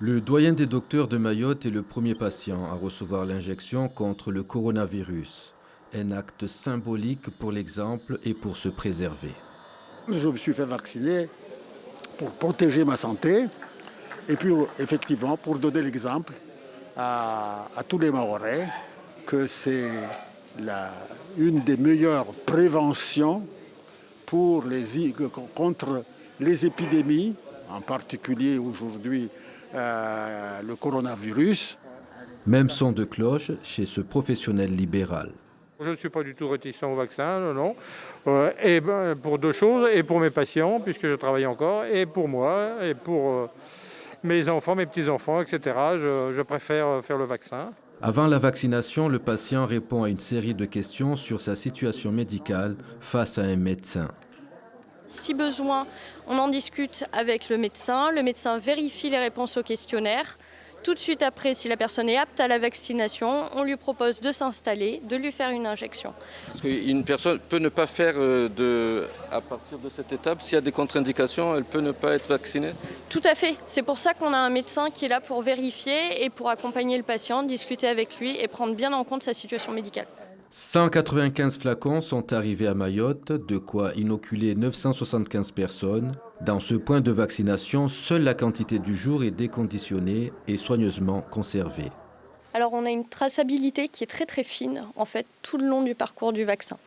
Le doyen des docteurs de Mayotte est le premier patient à recevoir l'injection contre le coronavirus. Un acte symbolique pour l'exemple et pour se préserver. Je me suis fait vacciner pour protéger ma santé et puis effectivement pour donner l'exemple à tous les Mahorais que c'est une des meilleures préventions contre les épidémies, en particulier aujourd'hui le coronavirus. Même son de cloche chez ce professionnel libéral. Je ne suis pas du tout réticent au vaccin, non. Pour deux choses, et pour mes patients, puisque je travaille encore, et pour moi, et pour mes enfants, mes petits-enfants, etc. Je préfère faire le vaccin. Avant la vaccination, le patient répond à une série de questions sur sa situation médicale face à un médecin. Si besoin, on en discute avec le médecin vérifie les réponses au questionnaire. Tout de suite après, si la personne est apte à la vaccination, on lui propose de s'installer, de lui faire une injection. Parce qu'une personne peut ne pas faire à partir de cette étape, s'il y a des contre-indications, elle peut ne pas être vaccinée? Tout à fait. C'est pour ça qu'on a un médecin qui est là pour vérifier et pour accompagner le patient, discuter avec lui et prendre bien en compte sa situation médicale. 195 flacons sont arrivés à Mayotte, de quoi inoculer 975 personnes. Dans ce point de vaccination, seule la quantité du jour est déconditionnée et soigneusement conservée. Alors on a une traçabilité qui est très très fine en fait tout le long du parcours du vaccin.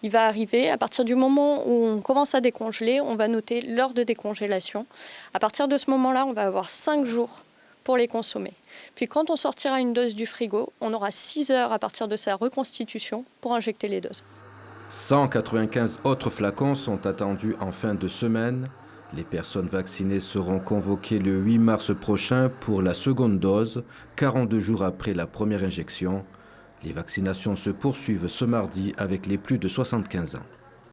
Il va arriver à partir du moment où on commence à décongeler, on va noter l'heure de décongélation. À partir de ce moment-là, on va avoir 5 jours pour les consommer. Puis quand on sortira une dose du frigo, on aura 6 heures à partir de sa reconstitution pour injecter les doses. 195 autres flacons sont attendus en fin de semaine. Les personnes vaccinées seront convoquées le 8 mars prochain pour la seconde dose, 42 jours après la première injection. Les vaccinations se poursuivent ce mardi avec les plus de 75 ans.